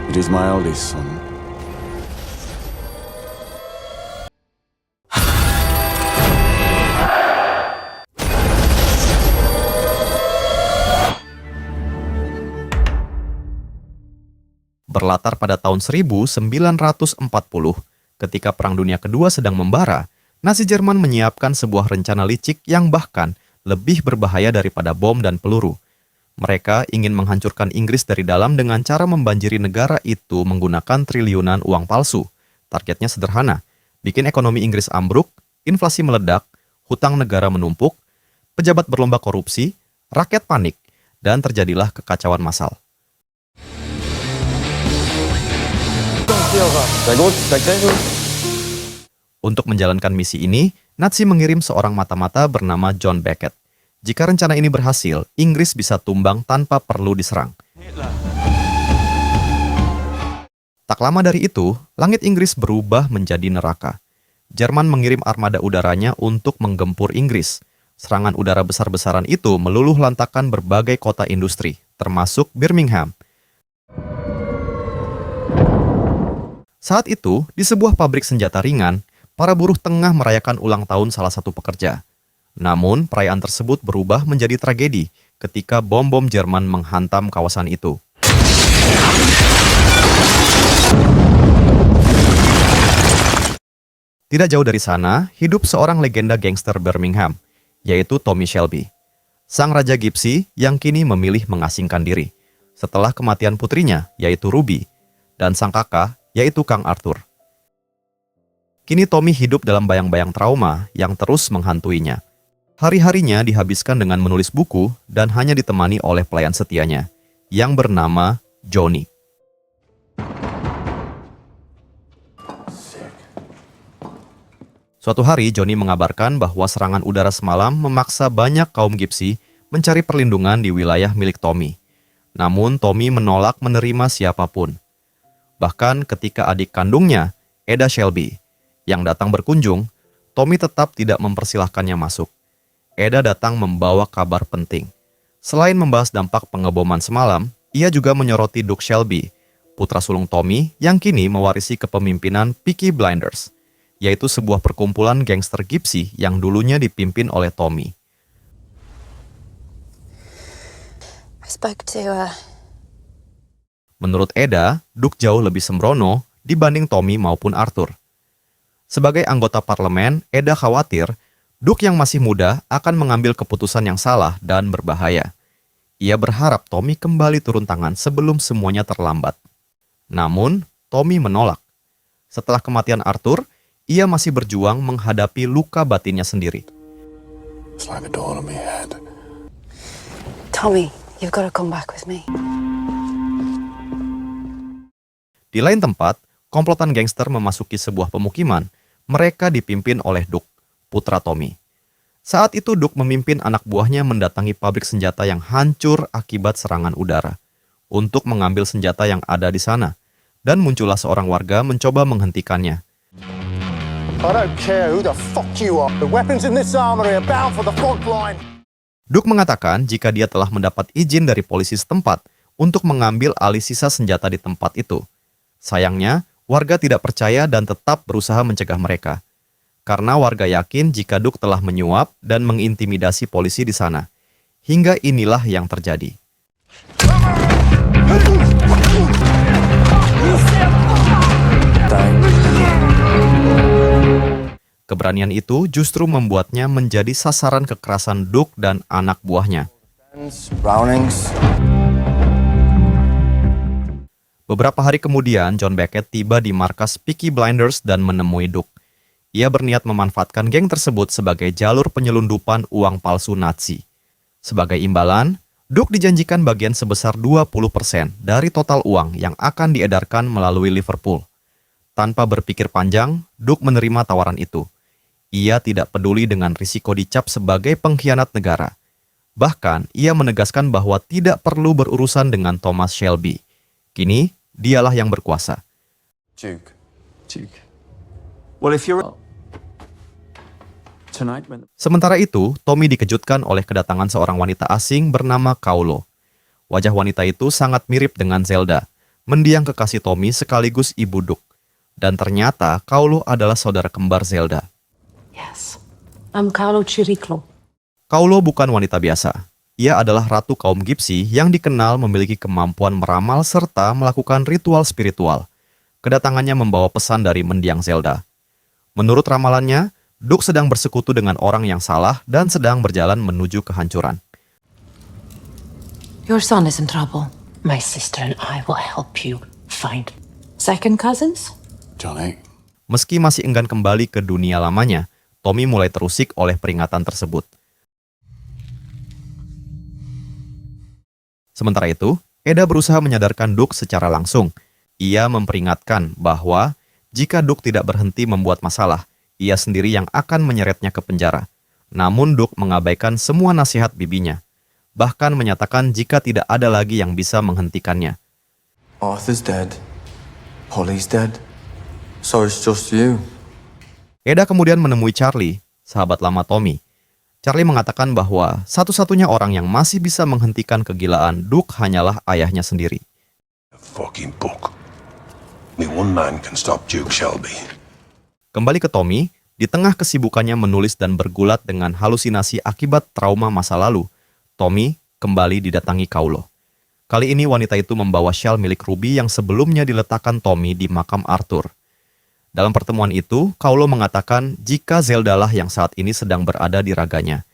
It is my eldest son. Berlatar pada tahun 1940, ketika Perang Dunia Kedua sedang membara, Nazi Jerman menyiapkan sebuah rencana licik yang bahkan lebih berbahaya daripada bom dan peluru. Mereka ingin menghancurkan Inggris dari dalam dengan cara membanjiri negara itu menggunakan triliunan uang palsu. Targetnya sederhana, bikin ekonomi Inggris ambruk, inflasi meledak, hutang negara menumpuk, pejabat berlomba korupsi, rakyat panik, dan terjadilah kekacauan massal. Untuk menjalankan misi ini, Nazi mengirim seorang mata-mata bernama John Beckett. Jika rencana ini berhasil, Inggris bisa tumbang tanpa perlu diserang. Tak lama dari itu, langit Inggris berubah menjadi neraka. Jerman mengirim armada udaranya untuk menggempur Inggris. Serangan udara besar-besaran itu meluluh lantakan berbagai kota industri, termasuk Birmingham. Saat itu, di sebuah pabrik senjata ringan, para buruh tengah merayakan ulang tahun salah satu pekerja. Namun, perayaan tersebut berubah menjadi tragedi ketika bom-bom Jerman menghantam kawasan itu. Tidak jauh dari sana, hidup seorang legenda gangster Birmingham, yaitu Tommy Shelby. Sang Raja Gypsy yang kini memilih mengasingkan diri, setelah kematian putrinya, yaitu Ruby, dan sang kakak, yaitu Kang Arthur. Kini Tommy hidup dalam bayang-bayang trauma yang terus menghantuinya. Hari-harinya dihabiskan dengan menulis buku dan hanya ditemani oleh pelayan setianya, yang bernama Johnny. Suatu hari, Johnny mengabarkan bahwa serangan udara semalam memaksa banyak kaum Gypsy mencari perlindungan di wilayah milik Tommy. Namun, Tommy menolak menerima siapapun. Bahkan ketika adik kandungnya, Eda Shelby, yang datang berkunjung, Tommy tetap tidak mempersilahkannya masuk. Eda datang membawa kabar penting. Selain membahas dampak pengeboman semalam, ia juga menyoroti Duke Shelby, putra sulung Tommy yang kini mewarisi kepemimpinan Peaky Blinders, yaitu sebuah perkumpulan gangster Gypsy yang dulunya dipimpin oleh Tommy. Menurut Eda, Duke jauh lebih sembrono dibanding Tommy maupun Arthur. Sebagai anggota parlemen, Eda khawatir Duke yang masih muda akan mengambil keputusan yang salah dan berbahaya. Ia berharap Tommy kembali turun tangan sebelum semuanya terlambat. Namun, Tommy menolak. Setelah kematian Arthur, ia masih berjuang menghadapi luka batinnya sendiri. It's like a door on my head. Tommy, you've got to come back with me. Di lain tempat, komplotan gangster memasuki sebuah pemukiman. Mereka dipimpin oleh Duke, putra Tommy. Saat itu Duke memimpin anak buahnya mendatangi pabrik senjata yang hancur akibat serangan udara untuk mengambil senjata yang ada di sana. Dan muncullah seorang warga mencoba menghentikannya. I don't care who the fuck you are. The weapons in this armory are bound for the front line. Duke mengatakan jika dia telah mendapat izin dari polisi setempat untuk mengambil alih sisa senjata di tempat itu. Sayangnya, warga tidak percaya dan tetap berusaha mencegah mereka. Karena warga yakin jika Duke telah menyuap dan mengintimidasi polisi di sana. Hingga inilah yang terjadi. Keberanian itu justru membuatnya menjadi sasaran kekerasan Duke dan anak buahnya. Brownings. Beberapa hari kemudian, John Beckett tiba di markas Peaky Blinders dan menemui Duke. Ia berniat memanfaatkan geng tersebut sebagai jalur penyelundupan uang palsu Nazi. Sebagai imbalan, Duke dijanjikan bagian sebesar 20% dari total uang yang akan diedarkan melalui Liverpool. Tanpa berpikir panjang, Duke menerima tawaran itu. Ia tidak peduli dengan risiko dicap sebagai pengkhianat negara. Bahkan, ia menegaskan bahwa tidak perlu berurusan dengan Thomas Shelby. Kini, dialah yang berkuasa. Duke. Well, if you're tonight when Sementara itu, Tommy dikejutkan oleh kedatangan seorang wanita asing bernama Kaulo. Wajah wanita itu sangat mirip dengan Zelda. mendiang kekasih Tommy sekaligus ibu Duke. Dan ternyata Kaulo adalah saudara kembar Zelda. Yes. I'm Carlo Chiriclo. Kaulo bukan wanita biasa. Ia adalah ratu kaum Gypsy yang dikenal memiliki kemampuan meramal serta melakukan ritual spiritual. Kedatangannya membawa pesan dari mendiang Zelda. Menurut ramalannya, Duke sedang bersekutu dengan orang yang salah dan sedang berjalan menuju kehancuran. Your son is in trouble. My sister and I will help you find second cousins. Johnny. Meski masih enggan kembali ke dunia lamanya, Tommy mulai terusik oleh peringatan tersebut. Sementara itu, Eda berusaha menyadarkan Duke secara langsung. Ia memperingatkan bahwa jika Duke tidak berhenti membuat masalah, ia sendiri yang akan menyeretnya ke penjara. Namun Duke mengabaikan semua nasihat bibinya. Bahkan menyatakan jika tidak ada lagi yang bisa menghentikannya. Arthur's dead. Polly's dead. So it's just you. Eda kemudian menemui Charlie, sahabat lama Tommy. Charlie mengatakan bahwa satu-satunya orang yang masih bisa menghentikan kegilaan Duke hanyalah ayahnya sendiri. Fucking book. Only one man can stop Duke Shelby. Kembali ke Tommy, di tengah kesibukannya menulis dan bergulat dengan halusinasi akibat trauma masa lalu, Tommy kembali didatangi Kaulo. Kali ini wanita itu membawa syal milik Ruby yang sebelumnya diletakkan Tommy di makam Arthur. Dalam pertemuan itu, Kaulo mengatakan jika Zelda lah yang saat ini sedang berada di raganya.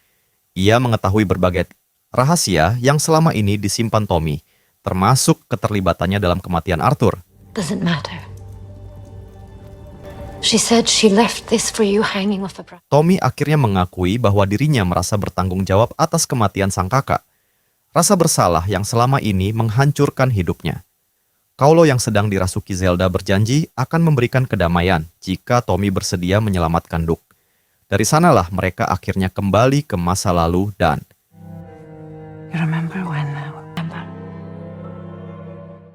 Ia mengetahui berbagai rahasia yang selama ini disimpan Tommy, termasuk keterlibatannya dalam kematian Arthur. Doesn't matter. She said she left this for you hanging off a branch. Tommy akhirnya mengakui bahwa dirinya merasa bertanggung jawab atas kematian sang kakak. Rasa bersalah yang selama ini menghancurkan hidupnya. Kaulo yang sedang dirasuki Zelda berjanji akan memberikan kedamaian jika Tommy bersedia menyelamatkan Duke. Dari sanalah mereka akhirnya kembali ke masa lalu dan... You remember when I remember?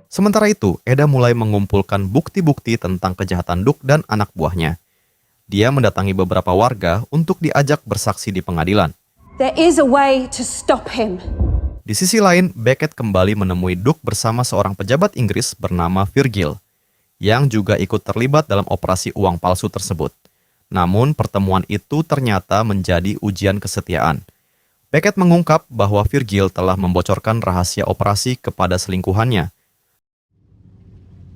Sementara itu, Eda mulai mengumpulkan bukti-bukti tentang kejahatan Duke dan anak buahnya. Dia mendatangi beberapa warga untuk diajak bersaksi di pengadilan. There is a way to stop him. Di sisi lain, Beckett kembali menemui Duke bersama seorang pejabat Inggris bernama Virgil, yang juga ikut terlibat dalam operasi uang palsu tersebut. Namun, pertemuan itu ternyata menjadi ujian kesetiaan. Beckett mengungkap bahwa Virgil telah membocorkan rahasia operasi kepada selingkuhannya.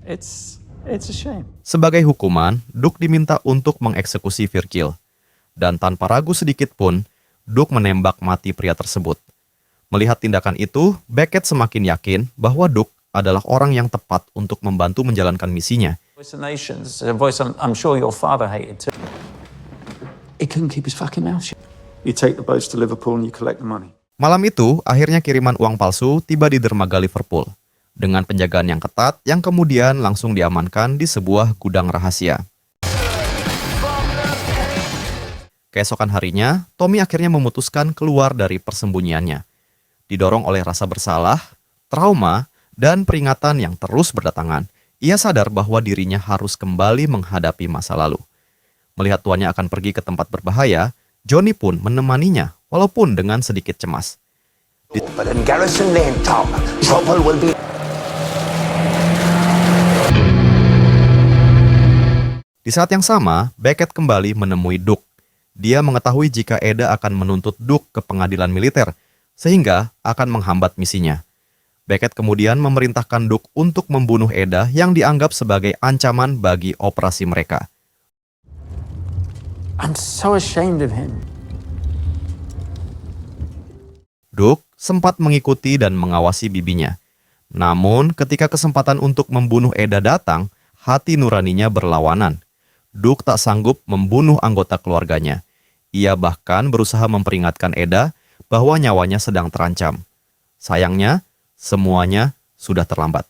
It's a shame. Sebagai hukuman, Duke diminta untuk mengeksekusi Virgil. Dan tanpa ragu sedikit pun, Duke menembak mati pria tersebut. Melihat tindakan itu, Beckett semakin yakin bahwa Duke adalah orang yang tepat untuk membantu menjalankan misinya. Voice of Nations, a voice I'm sure your father hated too. He couldn't keep his fucking mouth shut. You take the boats to Liverpool and you collect the money. Malam itu, akhirnya kiriman uang palsu tiba di dermaga Liverpool. Dengan penjagaan yang ketat, yang kemudian langsung diamankan di sebuah gudang rahasia. Keesokan harinya, Tommy akhirnya memutuskan keluar dari persembunyiannya. Didorong oleh rasa bersalah, trauma, dan peringatan yang terus berdatangan, ia sadar bahwa dirinya harus kembali menghadapi masa lalu. Melihat tuannya akan pergi ke tempat berbahaya, Johnny pun menemaninya, walaupun dengan sedikit cemas. But in Garrison Lane, Tom, trouble will be... Di saat yang sama, Beckett kembali menemui Duke. Dia mengetahui jika Eda akan menuntut Duke ke pengadilan militer, sehingga akan menghambat misinya. Beckett kemudian memerintahkan Duke untuk membunuh Eda yang dianggap sebagai ancaman bagi operasi mereka. I'm so ashamed of him. Duke sempat mengikuti dan mengawasi bibinya. Namun, ketika kesempatan untuk membunuh Eda datang, hati nuraninya berlawanan. Duke tak sanggup membunuh anggota keluarganya. Ia bahkan berusaha memperingatkan Eda bahwa nyawanya sedang terancam. Sayangnya, semuanya sudah terlambat.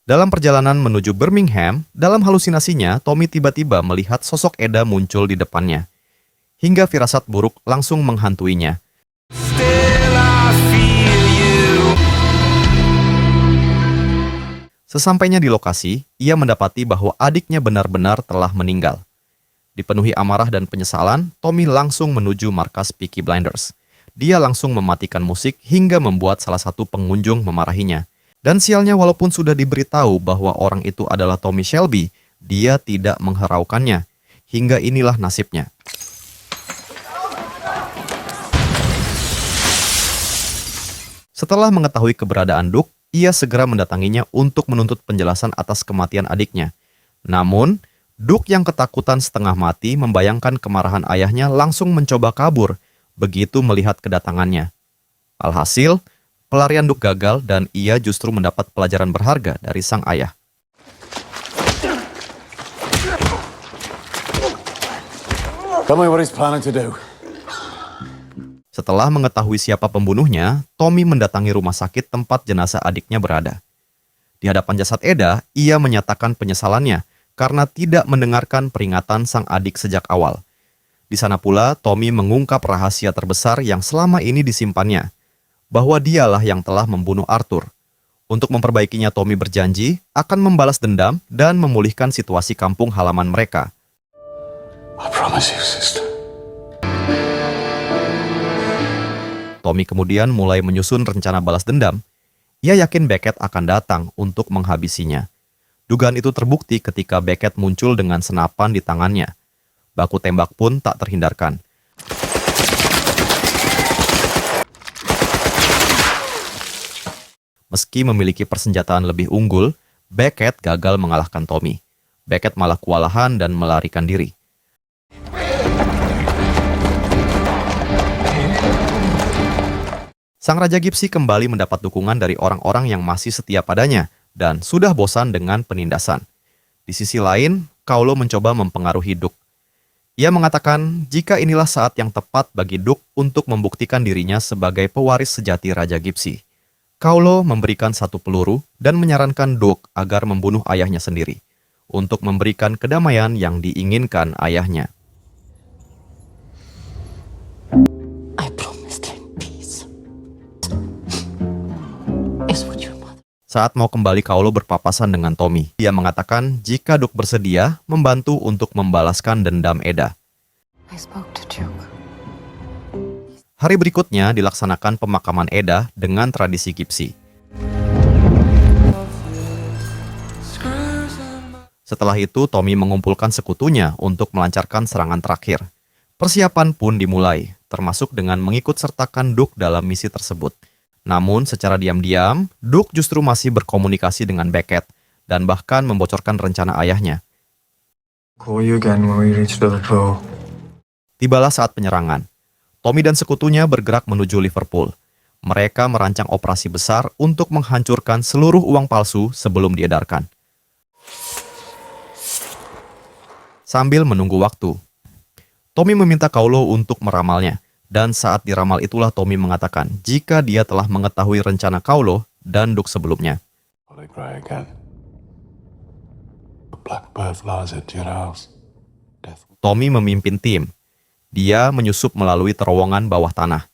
Dalam perjalanan menuju Birmingham, dalam halusinasinya, Tommy tiba-tiba melihat sosok Eda muncul di depannya. Hingga firasat buruk langsung menghantuinya. Sesampainya di lokasi, ia mendapati bahwa adiknya benar-benar telah meninggal. Dipenuhi amarah dan penyesalan, Tommy langsung menuju markas Peaky Blinders. dia langsung mematikan musik hingga membuat salah satu pengunjung memarahinya. Dan sialnya walaupun sudah diberitahu bahwa orang itu adalah Tommy Shelby, dia tidak mengharaukannya. Hingga inilah nasibnya. Setelah mengetahui keberadaan Duke, ia segera mendatanginya untuk menuntut penjelasan atas kematian adiknya. Namun, Duke yang ketakutan setengah mati membayangkan kemarahan ayahnya langsung mencoba kabur begitu melihat kedatangannya. Alhasil, pelarian Duke gagal dan ia justru mendapat pelajaran berharga dari sang ayah. Tell me what he's planning to do. Setelah mengetahui siapa pembunuhnya, Tommy mendatangi rumah sakit tempat jenazah adiknya berada. Di hadapan jasad Eda, ia menyatakan penyesalannya karena tidak mendengarkan peringatan sang adik sejak awal. Di sana pula, Tommy mengungkap rahasia terbesar yang selama ini disimpannya, bahwa dialah yang telah membunuh Arthur. Untuk memperbaikinya, Tommy berjanji akan membalas dendam dan memulihkan situasi kampung halaman mereka. I promise you, sister. Tommy kemudian mulai menyusun rencana balas dendam. Ia yakin Beckett akan datang untuk menghabisinya. Dugaan itu terbukti ketika Beckett muncul dengan senapan di tangannya. Baku tembak pun tak terhindarkan. Meski memiliki persenjataan lebih unggul, Beckett gagal mengalahkan Tommy. Beckett malah kewalahan dan melarikan diri. Sang Raja Gypsy kembali mendapat dukungan dari orang-orang yang masih setia padanya dan sudah bosan dengan penindasan. Di sisi lain, Kaulo mencoba mempengaruhi Duke. Ia mengatakan jika inilah saat yang tepat bagi Duke untuk membuktikan dirinya sebagai pewaris sejati Raja Gypsy. Kaulo memberikan satu peluru dan menyarankan Duke agar membunuh ayahnya sendiri untuk memberikan kedamaian yang diinginkan ayahnya. I promised him peace. Is what your mother... Saat mau kembali, Kaulo berpapasan dengan Tommy. Dia mengatakan jika Duke bersedia membantu untuk membalaskan dendam Eda. I spoke to Duke. Hari berikutnya dilaksanakan pemakaman Eda dengan tradisi Gypsy. Setelah itu, Tommy mengumpulkan sekutunya untuk melancarkan serangan terakhir. Persiapan pun dimulai, termasuk dengan mengikut sertakan Duke dalam misi tersebut. Namun, secara diam-diam, Duke justru masih berkomunikasi dengan Beckett dan bahkan membocorkan rencana ayahnya. Call you again when we reach Liverpool. Tibalah saat penyerangan. Tommy dan sekutunya bergerak menuju Liverpool. Mereka merancang operasi besar untuk menghancurkan seluruh uang palsu sebelum diedarkan. Sambil menunggu waktu, Tommy meminta Kaulo untuk meramalnya. Dan saat diramal itulah Tommy mengatakan jika dia telah mengetahui rencana Kaulo dan Duke sebelumnya. Holy Grail again. A blackbird flies into your house. Death. Tommy memimpin tim. Dia menyusup melalui terowongan bawah tanah.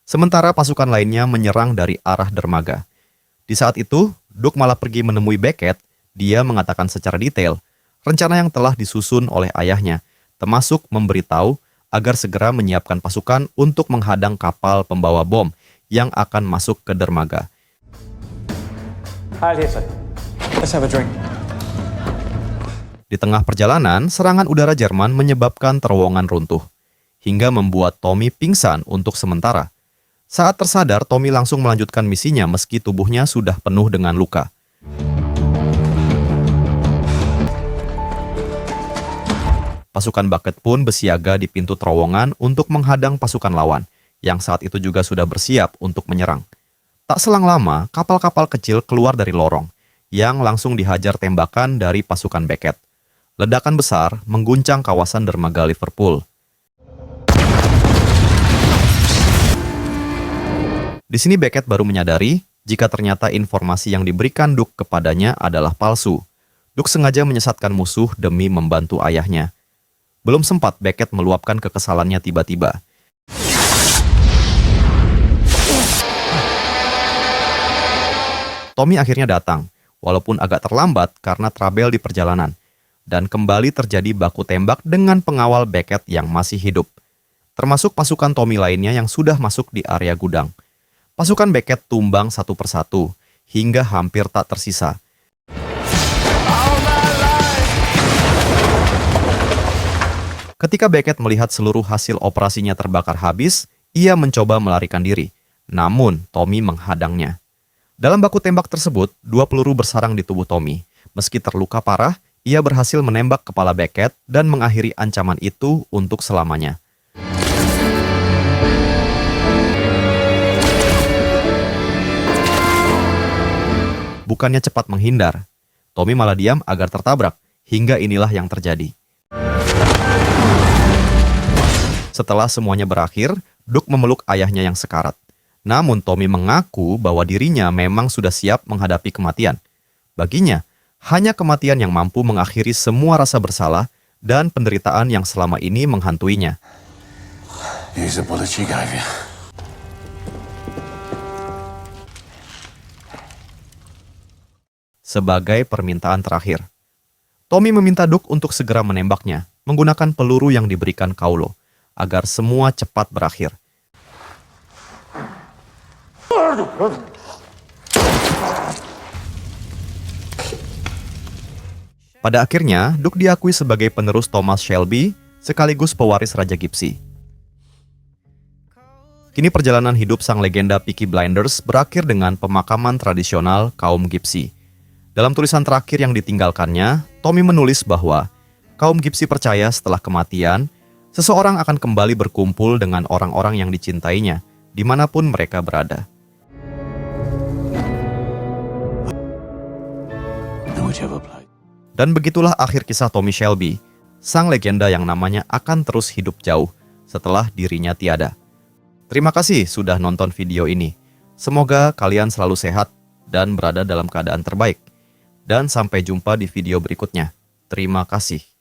Sementara pasukan lainnya menyerang dari arah dermaga. Di saat itu, Duke malah pergi menemui Beckett. Dia mengatakan secara detail rencana yang telah disusun oleh ayahnya, termasuk memberitahu agar segera menyiapkan pasukan untuk menghadang kapal pembawa bom yang akan masuk ke dermaga. Heil Hitler. Let's have a drink. Di tengah perjalanan, serangan udara Jerman menyebabkan terowongan runtuh, hingga membuat Tommy pingsan untuk sementara. Saat tersadar, Tommy langsung melanjutkan misinya meski tubuhnya sudah penuh dengan luka. Pasukan Beckett pun bersiaga di pintu terowongan untuk menghadang pasukan lawan, yang saat itu juga sudah bersiap untuk menyerang. Tak selang lama, kapal-kapal kecil keluar dari lorong, yang langsung dihajar tembakan dari pasukan Beckett. Ledakan besar mengguncang kawasan dermaga Liverpool. Di sini Beckett baru menyadari jika ternyata informasi yang diberikan Duke kepadanya adalah palsu. Duke sengaja menyesatkan musuh demi membantu ayahnya. Belum sempat Beckett meluapkan kekesalannya tiba-tiba. Tommy akhirnya datang, walaupun agak terlambat karena trouble di perjalanan. Dan kembali terjadi baku tembak dengan pengawal Beckett yang masih hidup. termasuk pasukan Tommy lainnya yang sudah masuk di area gudang. Pasukan Beckett tumbang satu persatu, hingga hampir tak tersisa. Ketika Beckett melihat seluruh hasil operasinya terbakar habis, ia mencoba melarikan diri. Namun, Tommy menghadangnya. Dalam baku tembak tersebut, 2 peluru bersarang di tubuh Tommy. Meski terluka parah, ia berhasil menembak kepala Beckett dan mengakhiri ancaman itu untuk selamanya. Bukannya cepat menghindar, Tommy malah diam agar tertabrak, hingga inilah yang terjadi. Setelah semuanya berakhir, Duke memeluk ayahnya yang sekarat. Namun Tommy mengaku bahwa dirinya memang sudah siap menghadapi kematian. Baginya, hanya kematian yang mampu mengakhiri semua rasa bersalah dan penderitaan yang selama ini menghantuinya. Use the bullet she gave you. Sebagai permintaan terakhir, Tommy meminta Duke untuk segera menembaknya menggunakan peluru yang diberikan Kaulo, agar semua cepat berakhir. Pada akhirnya, Duke diakui sebagai penerus Thomas Shelby sekaligus pewaris Raja Gypsy. Kini perjalanan hidup sang legenda Peaky Blinders berakhir dengan pemakaman tradisional kaum Gypsy. Dalam tulisan terakhir yang ditinggalkannya, Tommy menulis bahwa kaum Gypsy percaya setelah kematian, seseorang akan kembali berkumpul dengan orang-orang yang dicintainya, dimanapun mereka berada. Dan begitulah akhir kisah Tommy Shelby, sang legenda yang namanya akan terus hidup jauh setelah dirinya tiada. Terima kasih sudah nonton video ini. Semoga kalian selalu sehat dan berada dalam keadaan terbaik. Dan sampai jumpa di video berikutnya. Terima kasih.